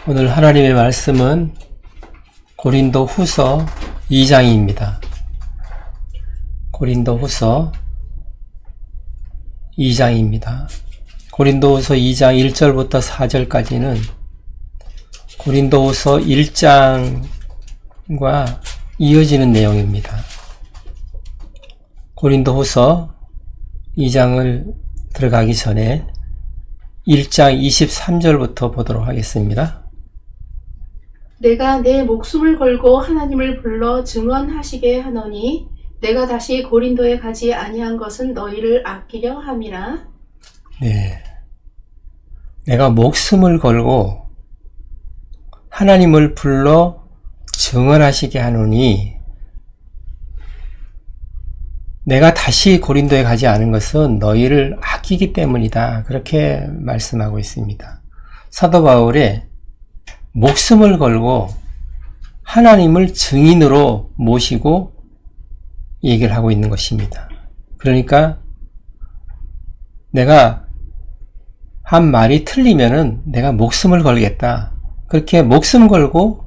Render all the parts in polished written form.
오늘 하나님의 말씀은 고린도후서 2장입니다. 고린도후서 2장입니다. 고린도후서 2장 1절부터 4절까지는 고린도후서 1장과 이어지는 내용입니다. 고린도후서 2장을 들어가기 전에 1장 23절부터 보도록 하겠습니다. 내가 내 목숨을 걸고 하나님을 불러 증언하시게 하노니 내가 다시 고린도에 가지 아니한 것은 너희를 아끼려 함이라. 네, 내가 목숨을 걸고 하나님을 불러 증언하시게 하노니 내가 다시 고린도에 가지 않은 것은 너희를 아끼기 때문이다. 그렇게 말씀하고 있습니다. 사도 바울의 목숨을 걸고 하나님을 증인으로 모시고 얘기를 하고 있는 것입니다. 그러니까 내가 한 말이 틀리면은 내가 목숨을 걸겠다. 그렇게 목숨 걸고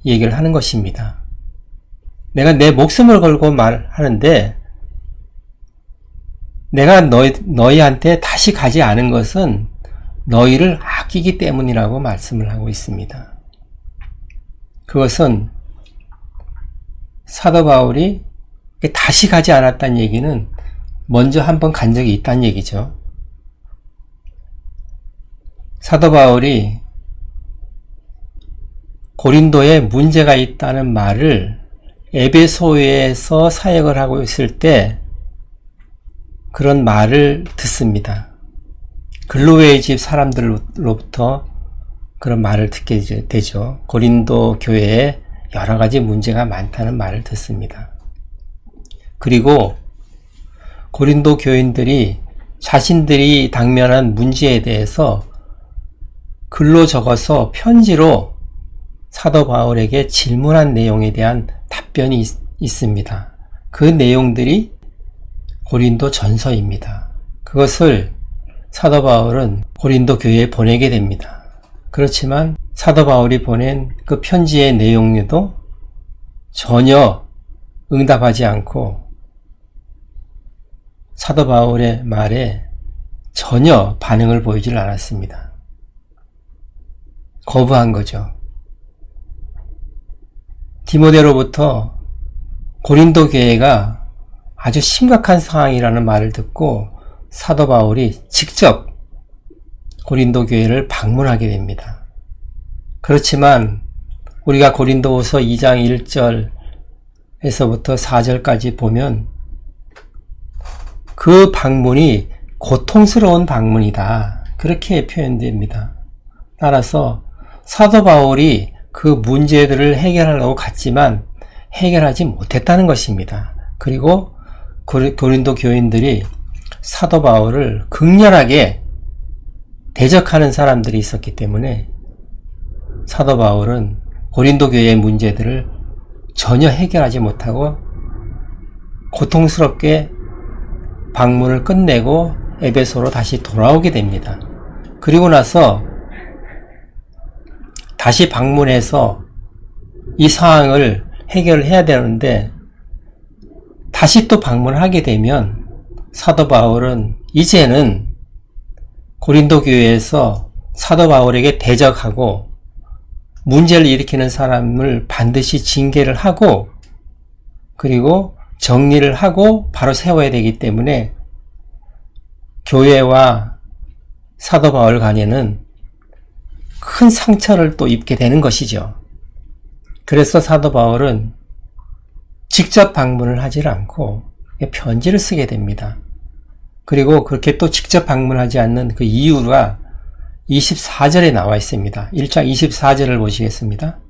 얘기를 하는 것입니다. 내가 내 목숨을 걸고 말하는데 내가 너희한테 다시 가지 않은 것은 너희를 아끼기 때문이라고 말씀을 하고 있습니다. 그것은 사도 바울이 다시 가지 않았다는 얘기는 먼저 한번 간 적이 있다는 얘기죠. 사도 바울이 고린도에 문제가 있다는 말을 에베소에서 사역을 하고 있을 때 그런 말을 듣습니다. 글로웨의 집 사람들로부터 그런 말을 듣게 되죠. 고린도 교회에 여러 가지 문제가 많다는 말을 듣습니다. 그리고 고린도 교인들이 자신들이 당면한 문제에 대해서 글로 적어서 편지로 사도 바울에게 질문한 내용에 대한 답변이 있습니다. 그 내용들이 고린도 전서입니다. 그것을 사도 바울은 고린도 교회에 보내게 됩니다. 그렇지만 사도 바울이 보낸 그 편지의 내용도 전혀 응답하지 않고 사도 바울의 말에 전혀 반응을 보이질 않았습니다. 거부한 거죠. 디모데로부터 고린도 교회가 아주 심각한 상황이라는 말을 듣고 사도 바울이 직접 고린도 교회를 방문하게 됩니다. 그렇지만 우리가 고린도후서 2장 1절에서부터 4절까지 보면 그 방문이 고통스러운 방문이다. 그렇게 표현됩니다. 따라서 사도 바울이 그 문제들을 해결하려고 갔지만 해결하지 못했다는 것입니다. 그리고 고린도 교인들이 사도 바울을 극렬하게 대적하는 사람들이 있었기 때문에 사도 바울은 고린도 교회의 문제들을 전혀 해결하지 못하고 고통스럽게 방문을 끝내고 에베소로 다시 돌아오게 됩니다. 그리고 나서 다시 방문해서 이 상황을 해결해야 되는데 다시 또 방문하게 되면 사도 바울은 이제는 고린도 교회에서 사도 바울에게 대적하고 문제를 일으키는 사람을 반드시 징계를 하고 그리고 정리를 하고 바로 세워야 되기 때문에 교회와 사도 바울 간에는 큰 상처를 또 입게 되는 것이죠. 그래서 사도 바울은 직접 방문을 하지 않고 편지를 쓰게 됩니다. 그리고 그렇게 또 직접 방문하지 않는 그 이유가 24절에 나와 있습니다. 1장 24절을 보시겠습니다.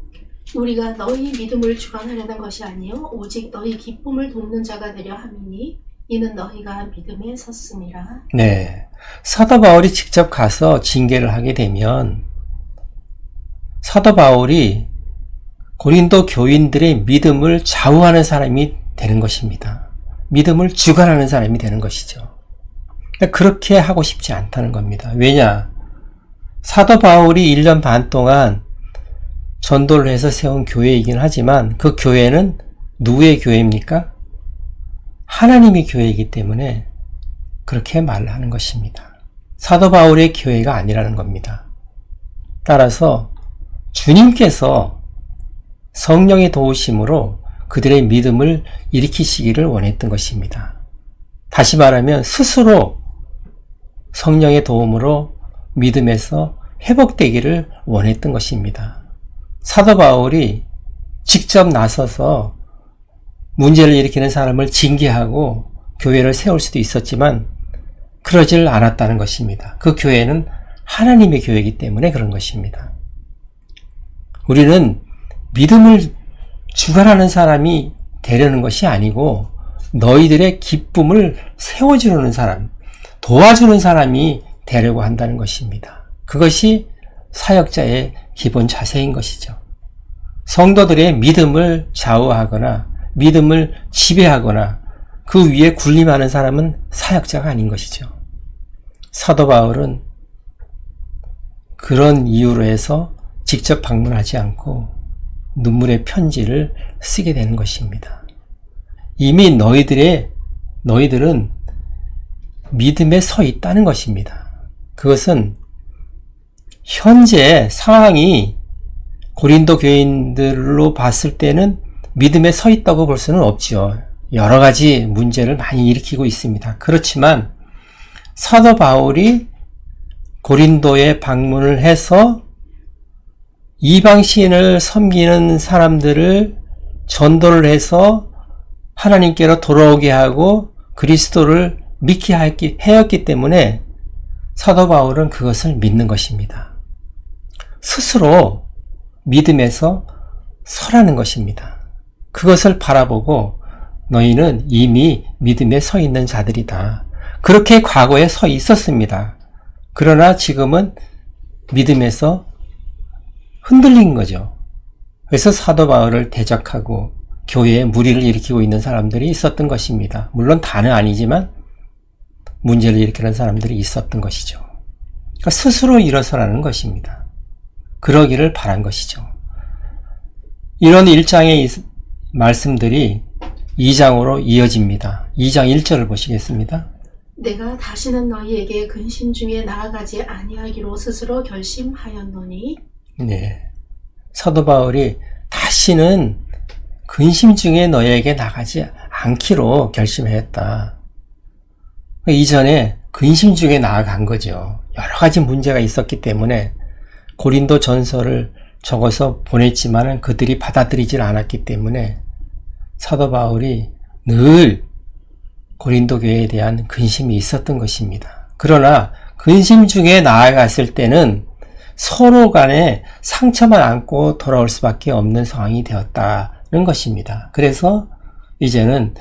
우리가 너희 믿음을 주관하려는 것이 아니요 오직 너희 기쁨을 돕는 자가 되려 함이니 이는 너희가 믿음에 섰음이라. 네, 사도 바울이 직접 가서 징계를 하게 되면 사도 바울이 고린도 교인들의 믿음을 좌우하는 사람이 되는 것입니다. 믿음을 주관하는 사람이 되는 것이죠. 그렇게 하고 싶지 않다는 겁니다. 왜냐? 사도 바울이 1년 반 동안 전도를 해서 세운 교회이긴 하지만 그 교회는 누구의 교회입니까? 하나님의 교회이기 때문에 그렇게 말을 하는 것입니다. 사도 바울의 교회가 아니라는 겁니다. 따라서 주님께서 성령의 도우심으로 그들의 믿음을 일으키시기를 원했던 것입니다. 다시 말하면 스스로 성령의 도움으로 믿음에서 회복되기를 원했던 것입니다. 사도 바울이 직접 나서서 문제를 일으키는 사람을 징계하고 교회를 세울 수도 있었지만 그러질 않았다는 것입니다. 그 교회는 하나님의 교회이기 때문에 그런 것입니다. 우리는 믿음을 주관하는 사람이 되려는 것이 아니고 너희들의 기쁨을 세워주는 사람, 도와주는 사람이 되려고 한다는 것입니다. 그것이 사역자의 기본 자세인 것이죠. 성도들의 믿음을 좌우하거나 믿음을 지배하거나 그 위에 군림하는 사람은 사역자가 아닌 것이죠. 사도 바울은 그런 이유로 해서 직접 방문하지 않고 눈물의 편지를 쓰게 되는 것입니다. 이미 너희들은 믿음에 서 있다는 것입니다. 그것은 현재 상황이 고린도 교인들로 봤을 때는 믿음에 서 있다고 볼 수는 없죠. 여러 가지 문제를 많이 일으키고 있습니다. 그렇지만 사도 바울이 고린도에 방문을 해서 이방신을 섬기는 사람들을 전도를 해서 하나님께로 돌아오게 하고 그리스도를 믿게 하였기 때문에 사도 바울은 그것을 믿는 것입니다. 스스로 믿음에서 서라는 것입니다. 그것을 바라보고 너희는 이미 믿음에 서 있는 자들이다. 그렇게 과거에 서 있었습니다. 그러나 지금은 믿음에서 흔들린 거죠. 그래서 사도 바울을 대적하고 교회에 무리를 일으키고 있는 사람들이 있었던 것입니다. 물론 다는 아니지만 문제를 일으키는 사람들이 있었던 것이죠. 그러니까 스스로 일어서라는 것입니다. 그러기를 바란 것이죠. 이런 1장의 말씀들이 2장으로 이어집니다. 2장 1절을 보시겠습니다. 내가 다시는 너희에게 근심 중에 나아가지 아니하기로 스스로 결심하였노니. 네. 사도 바울이 다시는 근심 중에 너희에게 나가지 않기로 결심했다. 이전에 근심 중에 나아간 거죠. 여러 가지 문제가 있었기 때문에 고린도 전서를 적어서 보냈지만 그들이 받아들이질 않았기 때문에 사도 바울이 늘 고린도 교회에 대한 근심이 있었던 것입니다. 그러나 근심 중에 나아갔을 때는 서로 간에 상처만 안고 돌아올 수밖에 없는 상황이 되었다는 것입니다. 그래서 이제는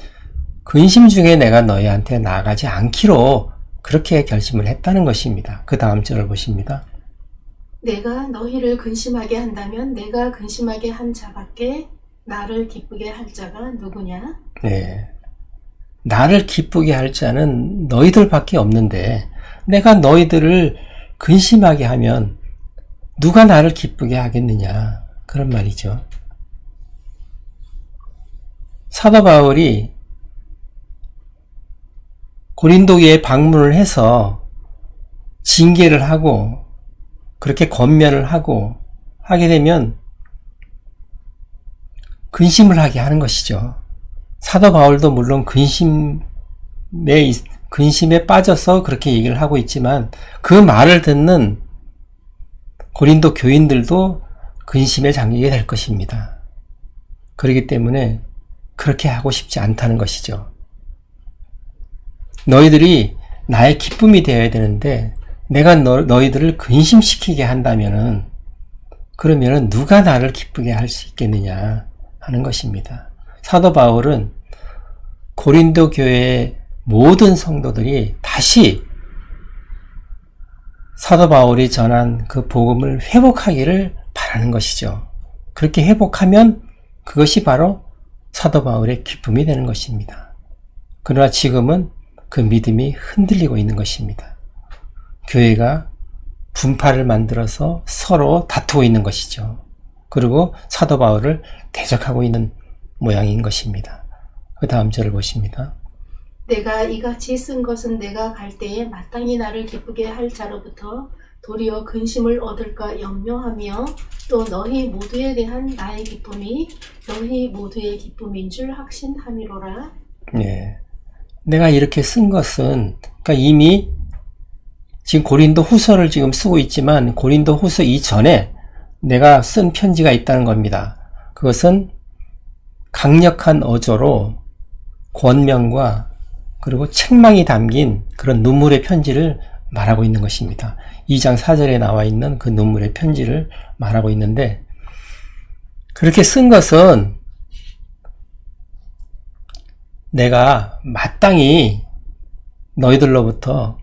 근심 중에 내가 너희한테 나아가지 않기로 그렇게 결심을 했다는 것입니다. 그 다음 절을 보십니다. 내가 너희를 근심하게 한다면 내가 근심하게 한 자밖에 나를 기쁘게 할 자가 누구냐? 네. 나를 기쁘게 할 자는 너희들밖에 없는데 내가 너희들을 근심하게 하면 누가 나를 기쁘게 하겠느냐? 그런 말이죠. 사도 바울이 고린도에 방문을 해서 징계를 하고 그렇게 권면을 하고 하게 되면 근심을 하게 하는 것이죠. 사도 바울도 물론 근심에 빠져서 그렇게 얘기를 하고 있지만 그 말을 듣는 고린도 교인들도 근심에 잠기게 될 것입니다. 그렇기 때문에 그렇게 하고 싶지 않다는 것이죠. 너희들이 나의 기쁨이 되어야 되는데 내가 너희들을 근심시키게 한다면은 그러면은 누가 나를 기쁘게 할 수 있겠느냐 하는 것입니다. 사도 바울은 고린도 교회의 모든 성도들이 다시 사도 바울이 전한 그 복음을 회복하기를 바라는 것이죠. 그렇게 회복하면 그것이 바로 사도 바울의 기쁨이 되는 것입니다. 그러나 지금은 그 믿음이 흔들리고 있는 것입니다. 교회가 분파를 만들어서 서로 다투고 있는 것이죠. 그리고 사도 바울을 대적하고 있는 모양인 것입니다. 그 다음 절을 보십니다. 내가 이같이 쓴 것은 내가 갈 때에 마땅히 나를 기쁘게 할 자로부터 도리어 근심을 얻을까 염려하며 또 너희 모두에 대한 나의 기쁨이 너희 모두의 기쁨인 줄 확신함이로라. 예. 내가 이렇게 쓴 것은, 그러니까 이미 지금 고린도 후서를 지금 쓰고 있지만 고린도 후서 이전에 내가 쓴 편지가 있다는 겁니다. 그것은 강력한 어조로 권면과 그리고 책망이 담긴 그런 눈물의 편지를 말하고 있는 것입니다. 2장 4절에 나와 있는 그 눈물의 편지를 말하고 있는데, 그렇게 쓴 것은 내가 마땅히 너희들로부터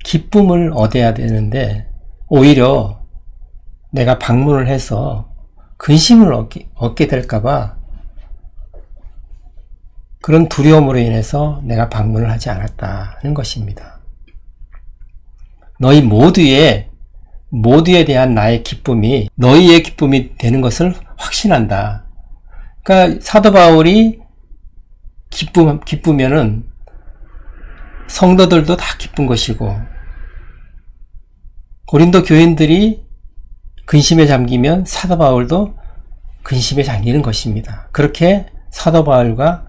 기쁨을 얻어야 되는데 오히려 내가 방문을 해서 근심을 얻게 될까봐 그런 두려움으로 인해서 내가 방문을 하지 않았다는 것입니다. 너희 모두에 대한 나의 기쁨이 너희의 기쁨이 되는 것을 확신한다. 그러니까 사도 바울이 기쁘면은 성도들도 다 기쁜 것이고, 고린도 교인들이 근심에 잠기면 사도 바울도 근심에 잠기는 것입니다. 그렇게 사도 바울과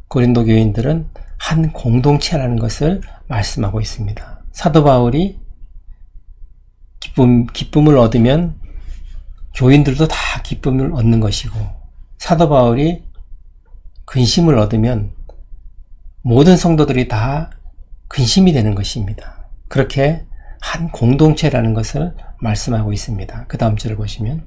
고린도 교인들은 한 공동체라는 것을 말씀하고 있습니다. 사도 바울이 기쁨을 얻으면 교인들도 다 기쁨을 얻는 것이고, 사도 바울이 근심을 얻으면 모든 성도들이 다 근심이 되는 것입니다. 그렇게 한 공동체라는 것을 말씀하고 있습니다. 그 다음 절을 보시면,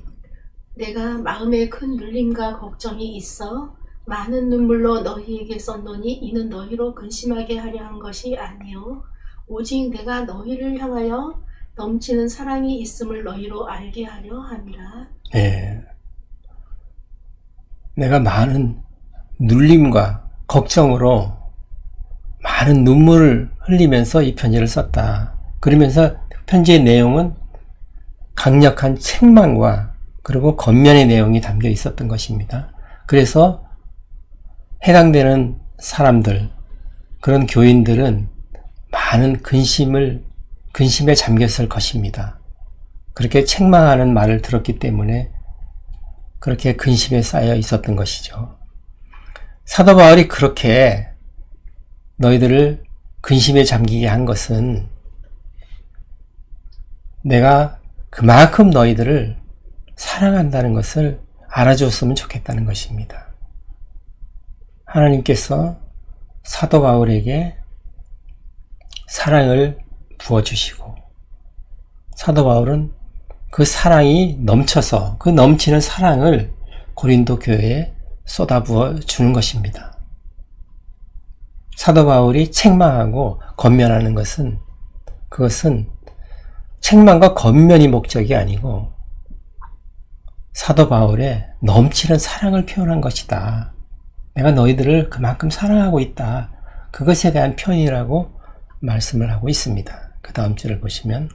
내가 마음에 큰 눌림과 걱정이 있어 많은 눈물로 너희에게 썼노니 이는 너희로 근심하게 하려 한 것이 아니요 오직 내가 너희를 향하여 넘치는 사랑이 있음을 너희로 알게 하려 함이라. 네. 내가 많은 눌림과 걱정으로 많은 눈물을 흘리면서 이 편지를 썼다. 그러면서 편지의 내용은 강력한 책망과 그리고 권면의 내용이 담겨 있었던 것입니다. 그래서 해당되는 사람들, 그런 교인들은 많은 근심에 잠겼을 것입니다. 그렇게 책망하는 말을 들었기 때문에 그렇게 근심에 쌓여 있었던 것이죠. 사도 바울이 그렇게 너희들을 근심에 잠기게 한 것은 내가 그만큼 너희들을 사랑한다는 것을 알아줬으면 좋겠다는 것입니다. 하나님께서 사도 바울에게 사랑을 부어주시고, 사도 바울은 그 사랑이 넘쳐서 그 넘치는 사랑을 고린도 교회에 쏟아부어 주는 것입니다. 사도 바울이 책망하고 권면하는 것은, 그것은 책망과 권면이 목적이 아니고 사도 바울의 넘치는 사랑을 표현한 것이다. 내가 너희들을 그만큼 사랑하고 있다. 그것에 대한 표현이라고 말씀을 하고 있습니다. 그 다음 줄을 보시면,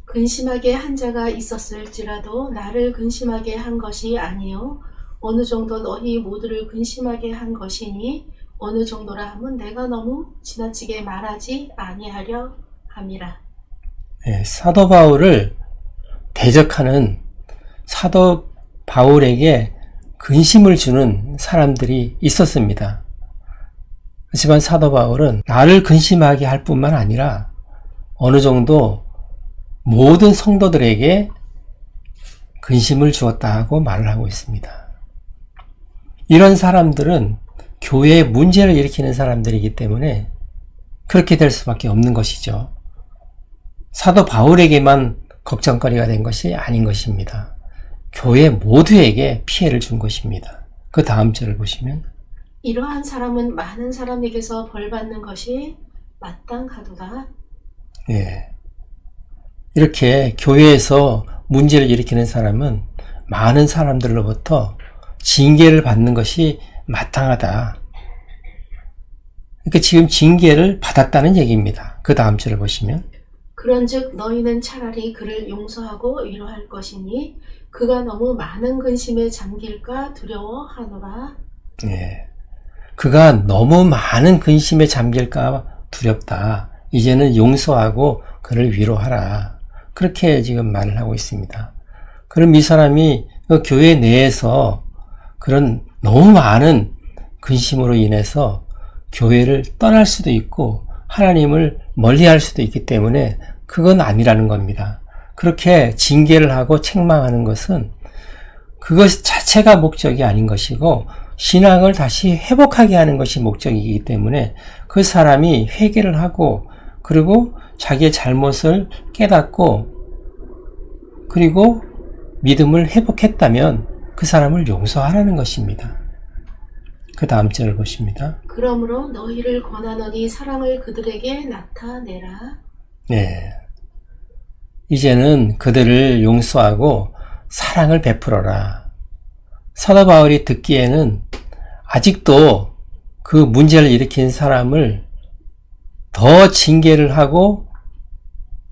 근심하게 한 자가 있었을지라도 나를 근심하게 한 것이 아니요 어느 정도 너희 모두를 근심하게 한 것이니 어느 정도라 하면 내가 너무 지나치게 말하지 아니하려 함이라. 네, 사도 바울을 대적하는, 사도 바울에게 근심을 주는 사람들이 있었습니다. 하지만 사도 바울은 나를 근심하게 할 뿐만 아니라 어느 정도 모든 성도들에게 근심을 주었다고 말을 하고 있습니다. 이런 사람들은 교회에 문제를 일으키는 사람들이기 때문에 그렇게 될 수밖에 없는 것이죠. 사도 바울에게만 걱정거리가 된 것이 아닌 것입니다. 교회 모두에게 피해를 준 것입니다. 그 다음 절을 보시면, 이러한 사람은 많은 사람에게서 벌받는 것이 마땅하도다. 예. 이렇게 교회에서 문제를 일으키는 사람은 많은 사람들로부터 징계를 받는 것이 마땅하다. 그러니까 지금 징계를 받았다는 얘기입니다. 그 다음 절을 보시면, 그런즉 너희는 차라리 그를 용서하고 위로할 것이니 그가 너무 많은 근심에 잠길까 두려워하노라. 예. 그가 너무 많은 근심에 잠길까 두렵다. 이제는 용서하고 그를 위로하라. 그렇게 지금 말을 하고 있습니다. 그럼 이 사람이 그 교회 내에서 그런 너무 많은 근심으로 인해서 교회를 떠날 수도 있고 하나님을 멀리할 수도 있기 때문에 그건 아니라는 겁니다. 그렇게 징계를 하고 책망하는 것은 그것 자체가 목적이 아닌 것이고 신앙을 다시 회복하게 하는 것이 목적이기 때문에 그 사람이 회개를 하고 그리고 자기의 잘못을 깨닫고 그리고 믿음을 회복했다면 그 사람을 용서하라는 것입니다. 그 다음 절을 보십니다. 그러므로 너희를 권하노니 사랑을 그들에게 나타내라. 네. 이제는 그들을 용서하고 사랑을 베풀어라. 사도 바울이 듣기에는 아직도 그 문제를 일으킨 사람을 더 징계를 하고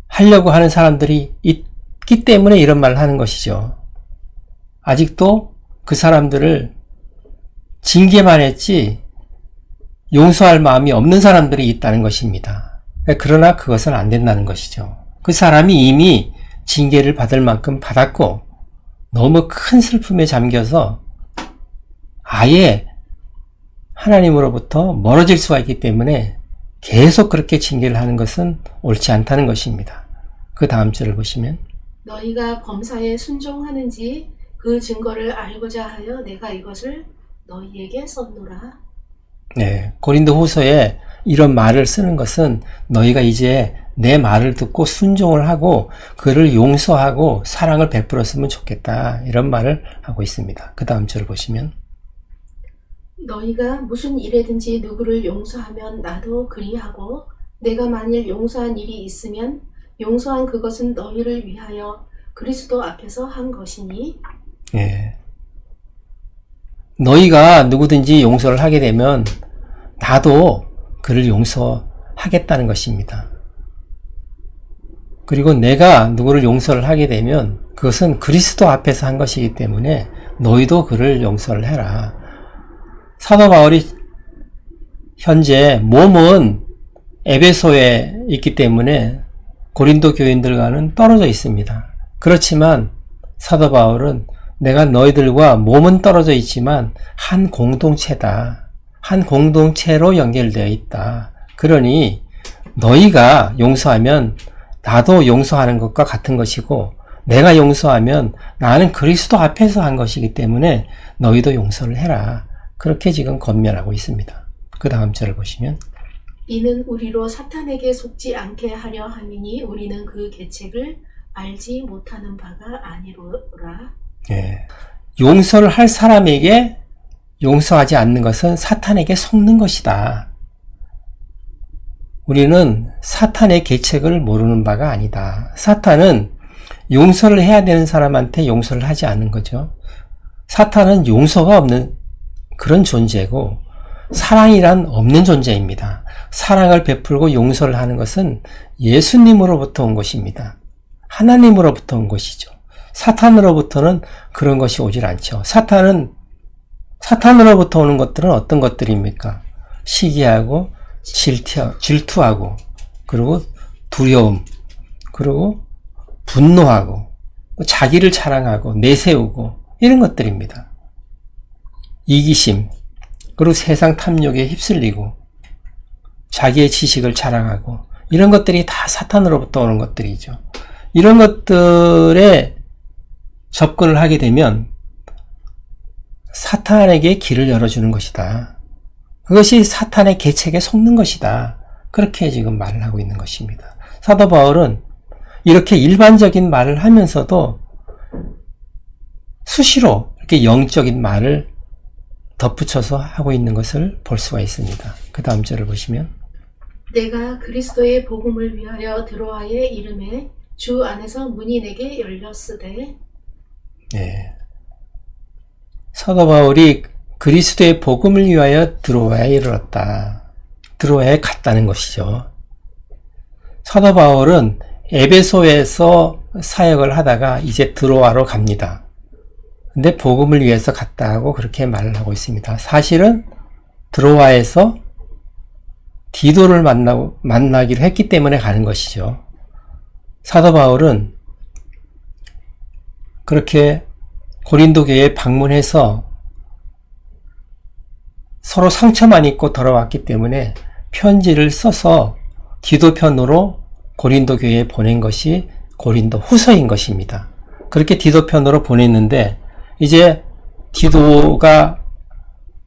하려고 하는 사람들이 있기 때문에 이런 말을 하는 것이죠. 아직도 그 사람들을 징계만 했지 용서할 마음이 없는 사람들이 있다는 것입니다. 그러나 그것은 안 된다는 것이죠. 그 사람이 이미 징계를 받을 만큼 받았고 너무 큰 슬픔에 잠겨서 아예 하나님으로부터 멀어질 수가 있기 때문에 계속 그렇게 징계를 하는 것은 옳지 않다는 것입니다. 그 다음 절을 보시면 너희가 범사에 순종하는지 그 증거를 알고자 하여 내가 이것을 너희에게 썼노라. 네, 고린도 후서에 이런 말을 쓰는 것은 너희가 이제 내 말을 듣고 순종을 하고 그를 용서하고 사랑을 베풀었으면 좋겠다 이런 말을 하고 있습니다. 그 다음 절을 보시면 너희가 무슨 일에든지 누구를 용서하면 나도 그리하고 내가 만일 용서한 일이 있으면 용서한 그것은 너희를 위하여 그리스도 앞에서 한 것이니 예. 너희가 누구든지 용서를 하게 되면 나도 그를 용서하겠다는 것입니다. 그리고 내가 누구를 용서를 하게 되면 그것은 그리스도 앞에서 한 것이기 때문에 너희도 그를 용서를 해라. 사도 바울이 현재 몸은 에베소에 있기 때문에 고린도 교인들과는 떨어져 있습니다. 그렇지만 사도 바울은 내가 너희들과 몸은 떨어져 있지만 한 공동체다. 한 공동체로 연결되어 있다. 그러니 너희가 용서하면 나도 용서하는 것과 같은 것이고 내가 용서하면 나는 그리스도 앞에서 한 것이기 때문에 너희도 용서를 해라. 그렇게 지금 권면하고 있습니다. 그 다음 절을 보시면 이는 우리로 사탄에게 속지 않게 하려 함이니 우리는 그 계책을 알지 못하는 바가 아니로라. 예. 용서를 할 사람에게 용서하지 않는 것은 사탄에게 속는 것이다. 우리는 사탄의 계책을 모르는 바가 아니다. 사탄은 용서를 해야 되는 사람한테 용서를 하지 않는 거죠. 사탄은 용서가 없는 그런 존재고 사랑이란 없는 존재입니다. 사랑을 베풀고 용서를 하는 것은 예수님으로부터 온 것입니다. 하나님으로부터 온 것이죠. 사탄으로부터는 그런 것이 오질 않죠. 사탄으로부터 오는 것들은 어떤 것들입니까? 시기하고 질투하고 그리고 두려움 그리고 분노하고 자기를 자랑하고 내세우고 이런 것들입니다. 이기심 그리고 세상 탐욕에 휩쓸리고 자기의 지식을 자랑하고 이런 것들이 다 사탄으로부터 오는 것들이죠. 이런 것들에 접근을 하게 되면 사탄에게 길을 열어주는 것이다. 그것이 사탄의 계책에 속는 것이다. 그렇게 지금 말을 하고 있는 것입니다. 사도 바울은 이렇게 일반적인 말을 하면서도 수시로 이렇게 영적인 말을 덧붙여서 하고 있는 것을 볼 수가 있습니다. 그 다음 절을 보시면 내가 그리스도의 복음을 위하여 드로아의 이름에 주 안에서 문이 내게 열렸으되 네. 사도 바울이 그리스도의 복음을 위하여 드로아에 이르렀다. 드로아에 갔다는 것이죠. 사도 바울은 에베소에서 사역을 하다가 이제 드로아로 갑니다. 근데 복음을 위해서 갔다 하고 그렇게 말을 하고 있습니다. 사실은 드로아에서 디도를 만나기로 했기 때문에 가는 것이죠. 사도 바울은 그렇게 고린도 교회에 방문해서 서로 상처만 입고 돌아왔기 때문에 편지를 써서 디도 편으로 고린도 교회에 보낸 것이 고린도 후서인 것입니다. 그렇게 디도 편으로 보냈는데 이제 디도가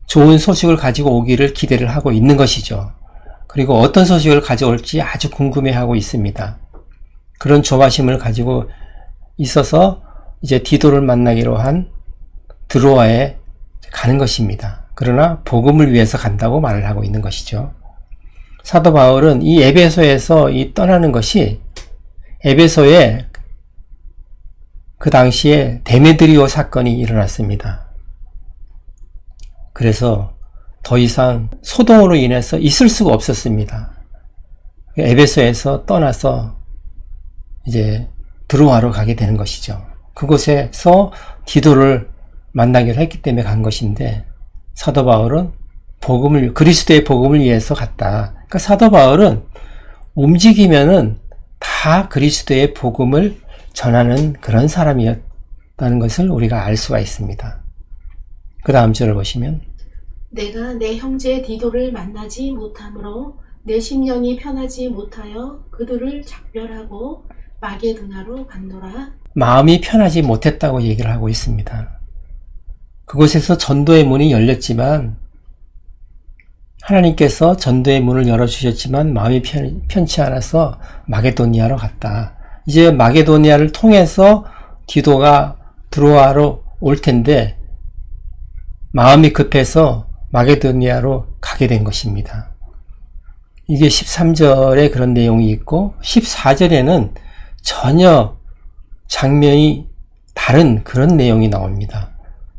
좋은 소식을 가지고 오기를 기대를 하고 있는 것이죠. 그리고 어떤 소식을 가져올지 아주 궁금해하고 있습니다. 그런 조바심을 가지고 있어서 이제 디도를 만나기로 한 드로아에 가는 것입니다. 그러나 복음을 위해서 간다고 말을 하고 있는 것이죠. 사도 바울은 이 에베소에서 떠나는 것이 에베소에 그 당시에 데메드리오 사건이 일어났습니다. 그래서 더 이상 소동으로 인해서 있을 수가 없었습니다. 에베소에서 떠나서 이제 드로아로 가게 되는 것이죠. 그곳에서 디도를 만나기로 했기 때문에 간 것인데 사도 바울은 그리스도의 복음을 위해서 갔다. 그러니까 사도 바울은 움직이면은 다 그리스도의 복음을 전하는 그런 사람이었다는 것을 우리가 알 수가 있습니다. 그 다음 절을 보시면 내가 내 형제 디도를 만나지 못하므로 내 심령이 편하지 못하여 그들을 작별하고 마게도나로 갔노라. 마음이 편하지 못했다고 얘기를 하고 있습니다. 그곳에서 전도의 문이 열렸지만 하나님께서 전도의 문을 열어주셨지만 마음이 편치 않아서 마게도니아로 갔다. 이제 마게도니아를 통해서 디도가 드로아로 올 텐데 마음이 급해서 마게도니아로 가게 된 것입니다. 이게 13절에 그런 내용이 있고 14절에는 전혀 장면이 다른 그런 내용이 나옵니다.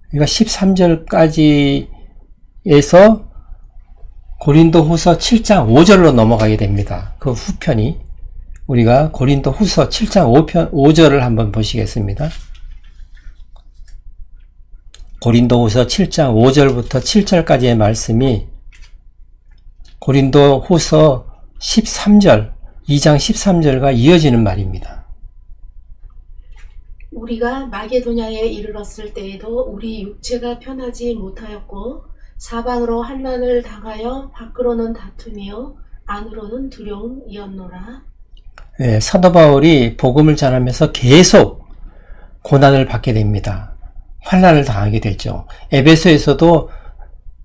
그러니까 13절까지에서 고린도 후서 7장 5절로 넘어가게 됩니다. 그 후편이 우리가 고린도 후서 7장 5절을 한번 보시겠습니다. 고린도 후서 7장 5절부터 7절까지의 말씀이 고린도 후서 13절, 2장 13절과 이어지는 말입니다. 우리가 마게도냐에 이르렀을 때에도 우리 육체가 편하지 못하였고 사방으로 환난을 당하여 밖으로는 다툼이요 안으로는 두려움이었노라. 네, 사도 바울이 복음을 전하면서 계속 고난을 받게 됩니다. 환난을 당하게 되죠. 에베소에서도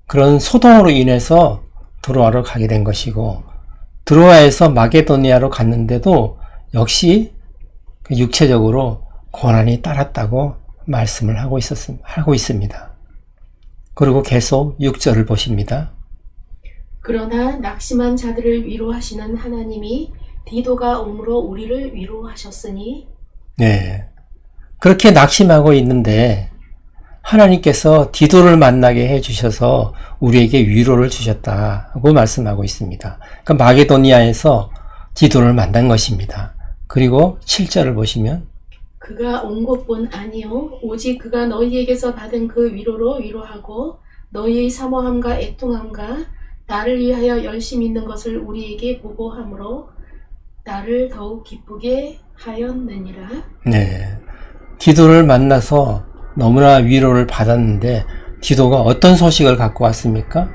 그런 소동으로 인해서 드로아로 가게 된 것이고 드로아에서 마게도니아로 갔는데도 역시 육체적으로 고난이 따랐다고 말씀을 하고 있습니다. 그리고 계속 6절을 보십니다. 그러나 낙심한 자들을 위로하시는 하나님이 디도가 오므로 우리를 위로하셨으니. 네, 그렇게 낙심하고 있는데 하나님께서 디도를 만나게 해주셔서 우리에게 위로를 주셨다고 말씀하고 있습니다. 그러니까 마게도니아에서 디도를 만난 것입니다. 그리고 7절을 보시면 그가 온 것뿐 아니요 오직 그가 너희에게서 받은 그 위로로 위로하고 너희의 사모함과 애통함과 나를 위하여 열심 있는 것을 우리에게 보고함으로 나를 더욱 기쁘게 하였느니라. 네, 디도를 만나서 너무나 위로를 받았는데 디도가 어떤 소식을 갖고 왔습니까?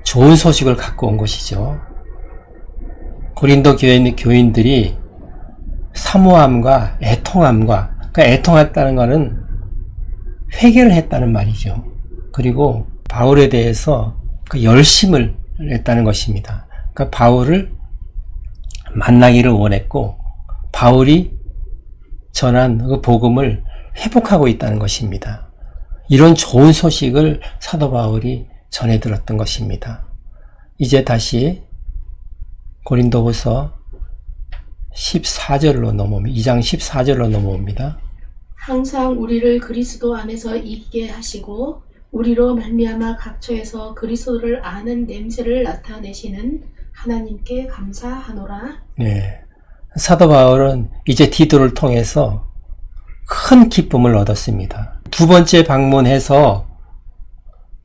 좋은 소식을 갖고 온 것이죠. 고린도 교인들이 사모함과 애통함과, 그러니까 애통했다는 것은 회개를 했다는 말이죠. 그리고 바울에 대해서 그 열심을 했다는 것입니다. 그러니까 바울을 만나기를 원했고 바울이 전한 그 복음을 회복하고 있다는 것입니다. 이런 좋은 소식을 사도 바울이 전해 들었던 것입니다. 이제 다시 고린도후서 14절로 넘어옵니다. 2장 14절로 넘어옵니다. 항상 우리를 그리스도 안에서 있게 하시고 우리로 말미암아 각처에서 그리스도를 아는 냄새를 나타내시는 하나님께 감사하노라. 네, 사도 바울은 이제 디도를 통해서 큰 기쁨을 얻었습니다. 두 번째 방문해서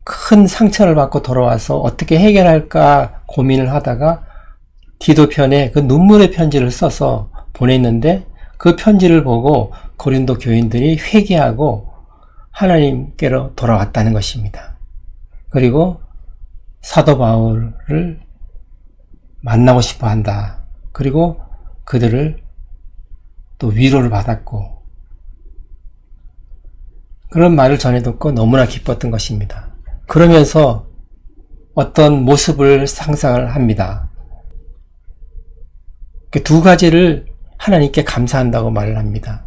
큰 상처를 받고 돌아와서 어떻게 해결할까 고민을 하다가 디도 편에 그 눈물의 편지를 써서 보냈는데 그 편지를 보고 고린도 교인들이 회개하고 하나님께로 돌아왔다는 것입니다. 그리고 사도 바울을 만나고 싶어 한다. 그리고 그들을 또 위로를 받았고 그런 말을 전해 듣고 너무나 기뻤던 것입니다. 그러면서 어떤 모습을 상상을 합니다. 그 두 가지를 하나님께 감사한다고 말을 합니다.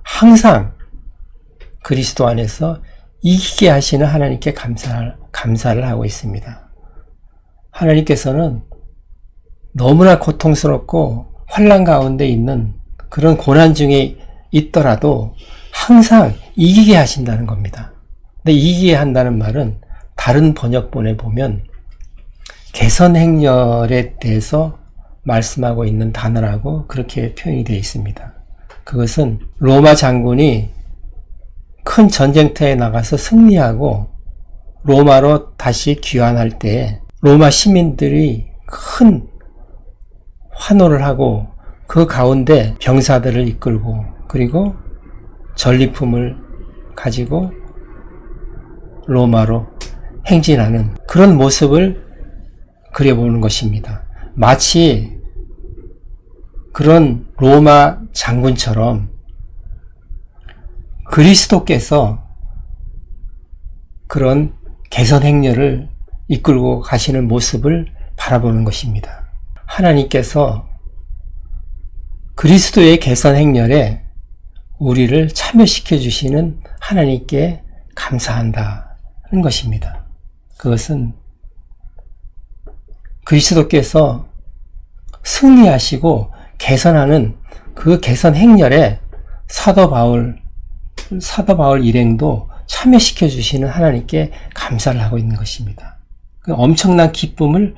항상 그리스도 안에서 이기게 하시는 하나님께 감사를 하고 있습니다. 하나님께서는 너무나 고통스럽고 환난 가운데 있는 그런 고난 중에 있더라도 항상 이기게 하신다는 겁니다. 근데 이기게 한다는 말은 다른 번역본에 보면 개선행렬에 대해서 말씀하고 있는 단어라고 그렇게 표현이 되어 있습니다. 그것은 로마 장군이 큰 전쟁터에 나가서 승리하고 로마로 다시 귀환할 때 로마 시민들이 큰 환호를 하고 그 가운데 병사들을 이끌고 그리고 전리품을 가지고 로마로 행진하는 그런 모습을 그려보는 것입니다. 마치 그런 로마 장군처럼 그리스도께서 그런 개선 행렬을 이끌고 가시는 모습을 바라보는 것입니다. 하나님께서 그리스도의 개선 행렬에 우리를 참여시켜 주시는 하나님께 감사한다는 것입니다. 그것은 그리스도께서 승리하시고 개선하는 그 개선 행렬에 사도 바울 일행도 참여시켜 주시는 하나님께 감사를 하고 있는 것입니다. 그 엄청난 기쁨을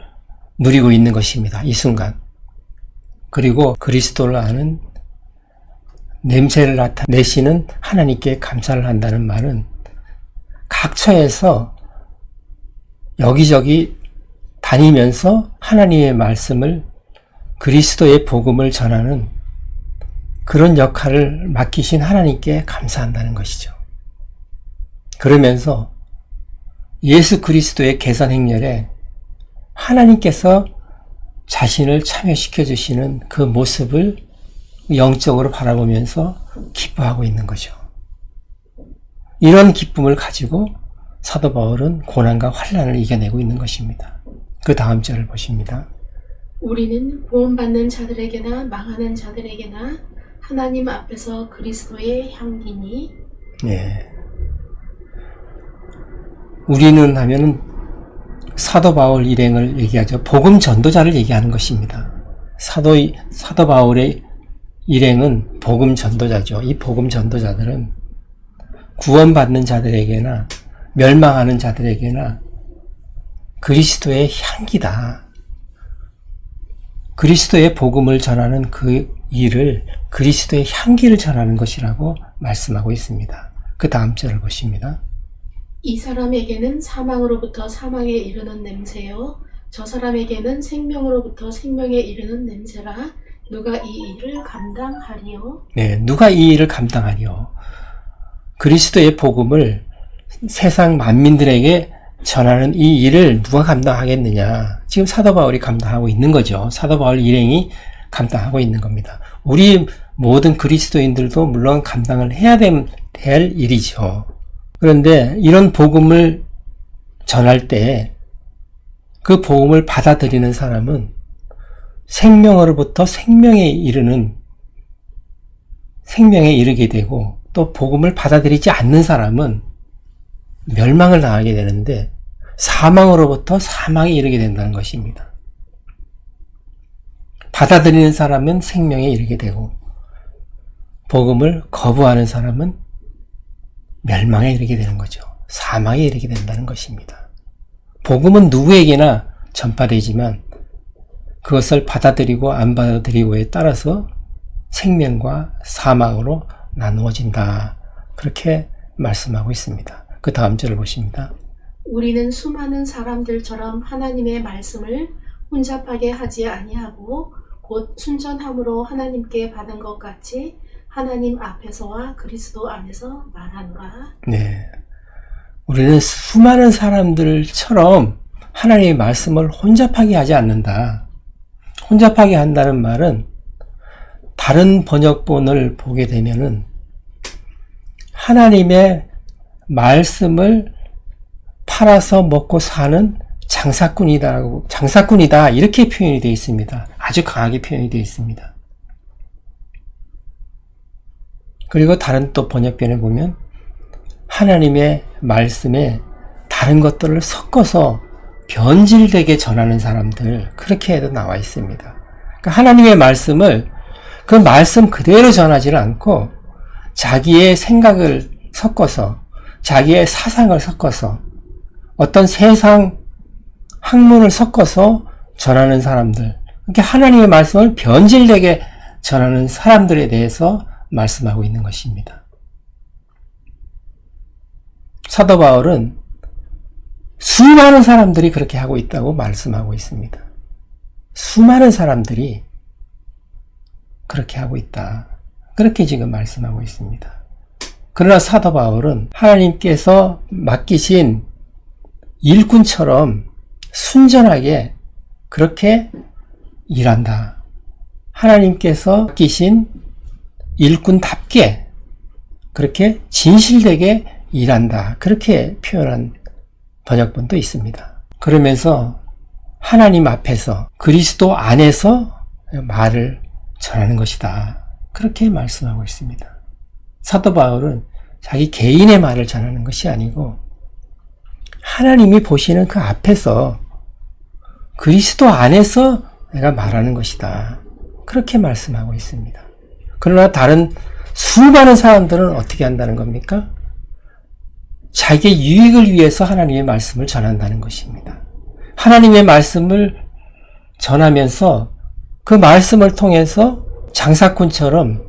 누리고 있는 것입니다. 이 순간. 그리고 그리스도를 아는 냄새를 나타내시는 하나님께 감사를 한다는 말은 각처에서 여기저기 다니면서 하나님의 말씀을 그리스도의 복음을 전하는 그런 역할을 맡기신 하나님께 감사한다는 것이죠. 그러면서 예수 그리스도의 개선 행렬에 하나님께서 자신을 참여시켜 주시는 그 모습을 영적으로 바라보면서 기뻐하고 있는 거죠. 이런 기쁨을 가지고 사도 바울은 고난과 환난을 이겨내고 있는 것입니다. 그 다음 절을 보십니다. 우리는 구원받는 자들에게나 망하는 자들에게나 하나님 앞에서 그리스도의 향기니. 예. 우리는 하면은 사도 바울 일행을 얘기하죠. 복음 전도자를 얘기하는 것입니다. 사도 바울의 일행은 복음 전도자죠. 이 복음 전도자들은 구원받는 자들에게나 멸망하는 자들에게나 그리스도의 향기다. 그리스도의 복음을 전하는 그 일을 그리스도의 향기를 전하는 것이라고 말씀하고 있습니다. 그 다음 절을 보십니다. 이 사람에게는 사망으로부터 사망에 이르는 냄새요 저 사람에게는 생명으로부터 생명에 이르는 냄새라. 누가 이 일을 감당하리요? 네, 누가 이 일을 감당하리요? 그리스도의 복음을 세상 만민들에게 전하는 이 일을 누가 감당하겠느냐? 지금 사도 바울이 감당하고 있는 거죠. 사도 바울 일행이 감당하고 있는 겁니다. 우리 모든 그리스도인들도 물론 감당을 해야 될 일이죠. 그런데 이런 복음을 전할 때 그 복음을 받아들이는 사람은 생명으로부터 생명에 이르게 되고 또 복음을 받아들이지 않는 사람은 멸망을 당하게 되는데 사망으로부터 사망에 이르게 된다는 것입니다. 받아들이는 사람은 생명에 이르게 되고 복음을 거부하는 사람은 멸망에 이르게 되는 거죠. 사망에 이르게 된다는 것입니다. 복음은 누구에게나 전파되지만 그것을 받아들이고 안 받아들이고에 따라서 생명과 사망으로 나누어진다. 그렇게 말씀하고 있습니다. 그 다음 절을 보십니다. 우리는 수많은 사람들처럼 하나님의 말씀을 혼잡하게 하지 아니하고 곧 순전함으로 하나님께 받은 것 같이 하나님 앞에서와 그리스도 안에서 말하노라. 네. 우리는 수많은 사람들처럼 하나님의 말씀을 혼잡하게 하지 않는다. 혼잡하게 한다는 말은 다른 번역본을 보게 되면은 하나님의 말씀을 팔아서 먹고 사는 장사꾼이다 이렇게 표현이 되어 있습니다. 아주 강하게 표현이 되어 있습니다. 그리고 다른 또 번역본에 보면 하나님의 말씀에 다른 것들을 섞어서 변질되게 전하는 사람들, 그렇게도 나와 있습니다. 그러니까 하나님의 말씀을 그 말씀 그대로 전하지는 않고 자기의 생각을 섞어서, 자기의 사상을 섞어서, 어떤 세상 학문을 섞어서 전하는 사람들, 그러니까 하나님의 말씀을 변질되게 전하는 사람들에 대해서 말씀하고 있는 것입니다. 사도 바울은 수많은 사람들이 그렇게 하고 있다고 말씀하고 있습니다. 수많은 사람들이 그렇게 하고 있다. 그렇게 지금 말씀하고 있습니다. 그러나 사도 바울은 하나님께서 맡기신 일꾼처럼 순전하게 그렇게 일한다. 하나님께서 맡기신 일꾼답게 그렇게 진실되게 일한다. 그렇게 표현한 번역본도 있습니다. 그러면서 하나님 앞에서 그리스도 안에서 말을 전하는 것이다. 그렇게 말씀하고 있습니다. 사도 바울은 자기 개인의 말을 전하는 것이 아니고 하나님이 보시는 그 앞에서 그리스도 안에서 내가 말하는 것이다. 그렇게 말씀하고 있습니다. 그러나 다른 수많은 사람들은 어떻게 한다는 겁니까? 자기의 유익을 위해서 하나님의 말씀을 전한다는 것입니다. 하나님의 말씀을 전하면서 그 말씀을 통해서 장사꾼처럼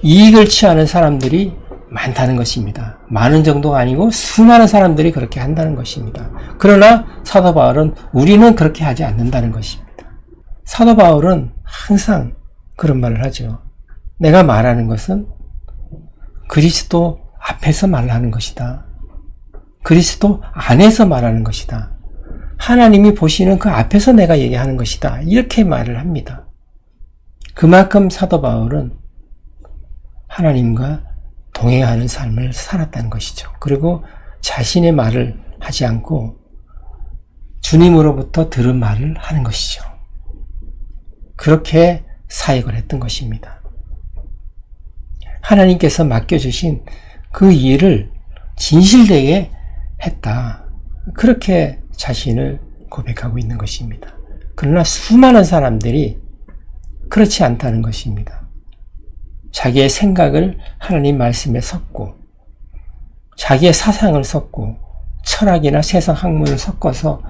이익을 취하는 사람들이 많다는 것입니다. 많은 정도가 아니고 수많은 사람들이 그렇게 한다는 것입니다. 그러나 사도 바울은 우리는 그렇게 하지 않는다는 것입니다. 사도 바울은 항상 그런 말을 하죠. 내가 말하는 것은 그리스도 앞에서 말하는 것이다. 그리스도 안에서 말하는 것이다. 하나님이 보시는 그 앞에서 내가 얘기하는 것이다. 이렇게 말을 합니다. 그만큼 사도 바울은 하나님과 동행하는 삶을 살았다는 것이죠. 그리고 자신의 말을 하지 않고 주님으로부터 들은 말을 하는 것이죠. 그렇게 사역을 했던 것입니다. 하나님께서 맡겨주신 그 일을 진실되게 했다. 그렇게 자신을 고백하고 있는 것입니다. 그러나 수많은 사람들이 그렇지 않다는 것입니다. 자기의 생각을 하나님 말씀에 섞고 자기의 사상을 섞고 철학이나 세상 학문을 섞어서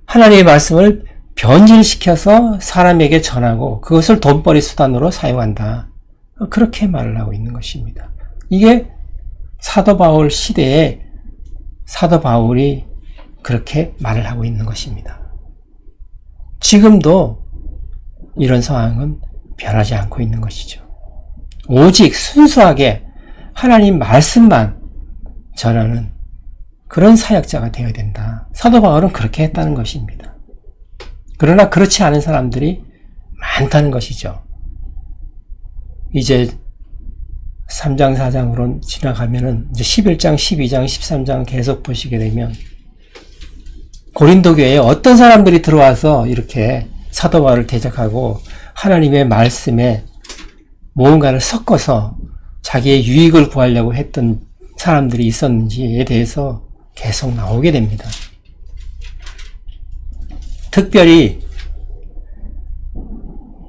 하나님의 말씀을 변질시켜서 사람에게 전하고 그것을 돈벌이 수단으로 사용한다. 그렇게 말을 하고 있는 것입니다. 이게 사도 바울 시대에 사도 바울이 그렇게 말을 하고 있는 것입니다. 지금도 이런 상황은 변하지 않고 있는 것이죠. 오직 순수하게 하나님 말씀만 전하는 그런 사역자가 되어야 된다. 사도 바울은 그렇게 했다는 것입니다. 그러나 그렇지 않은 사람들이 많다는 것이죠. 이제 3장, 4장으로 지나가면은 이제 11장, 12장, 13장 계속 보시게 되면 고린도 교회에 어떤 사람들이 들어와서 이렇게 사도 바울을 대적하고 하나님의 말씀에 무언가를 섞어서 자기의 유익을 구하려고 했던 사람들이 있었는지에 대해서 계속 나오게 됩니다. 특별히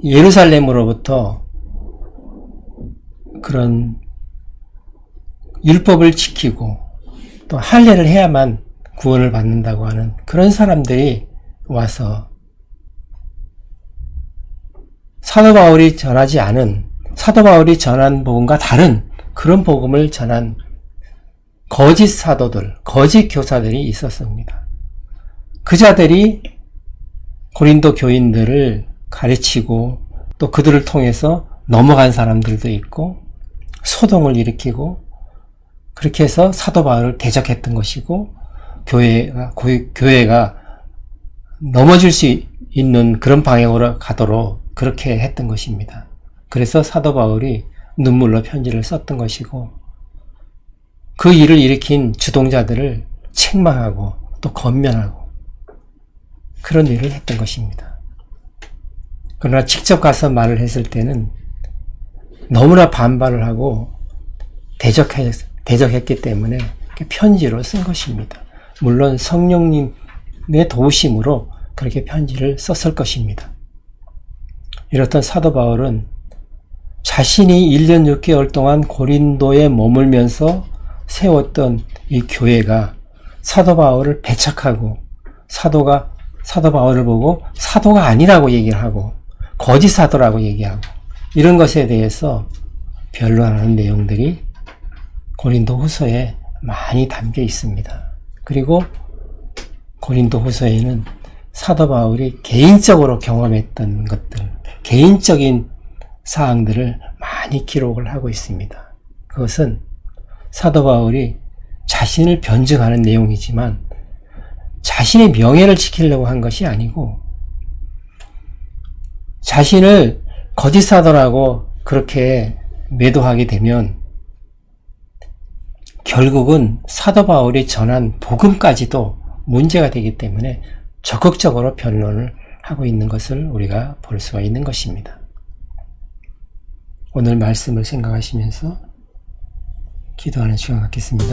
예루살렘으로부터 그런 율법을 지키고 또 할례를 해야만 구원을 받는다고 하는 그런 사람들이 와서 사도 바울이 전하지 않은, 사도 바울이 전한 복음과 다른 그런 복음을 전한 거짓 사도들, 거짓 교사들이 있었습니다. 그 자들이 고린도 교인들을 가르치고 또 그들을 통해서 넘어간 사람들도 있고 소동을 일으키고 그렇게 해서 사도 바울을 대적했던 것이고 교회가 넘어질 수 있는 그런 방향으로 가도록 그렇게 했던 것입니다. 그래서 사도 바울이 눈물로 편지를 썼던 것이고 그 일을 일으킨 주동자들을 책망하고 또 건면하고 그런 일을 했던 것입니다. 그러나 직접 가서 말을 했을 때는 너무나 반발을 하고 대적했기 때문에 편지로 쓴 것입니다. 물론 성령님의 도우심으로 그렇게 편지를 썼을 것입니다. 이렇던 사도 바울은 자신이 1년 6개월 동안 고린도에 머물면서 세웠던 이 교회가 사도 바울을 배척하고 사도 바울을 보고 사도가 아니라고 얘기를 하고 거짓 사도라고 얘기하고 이런 것에 대해서 변론하는 내용들이 고린도 후서에 많이 담겨 있습니다. 그리고 고린도 후서에는 사도 바울이 개인적으로 경험했던 것들, 개인적인 사항들을 많이 기록을 하고 있습니다. 그것은 사도 바울이 자신을 변증하는 내용이지만 자신의 명예를 지키려고 한 것이 아니고 자신을 거짓 사도라고 그렇게 매도하게 되면 결국은 사도 바울이 전한 복음까지도 문제가 되기 때문에 적극적으로 변론을 하고 있는 것을 우리가 볼 수가 있는 것입니다. 오늘 말씀을 생각하시면서 기도하는 시간 갖겠습니다.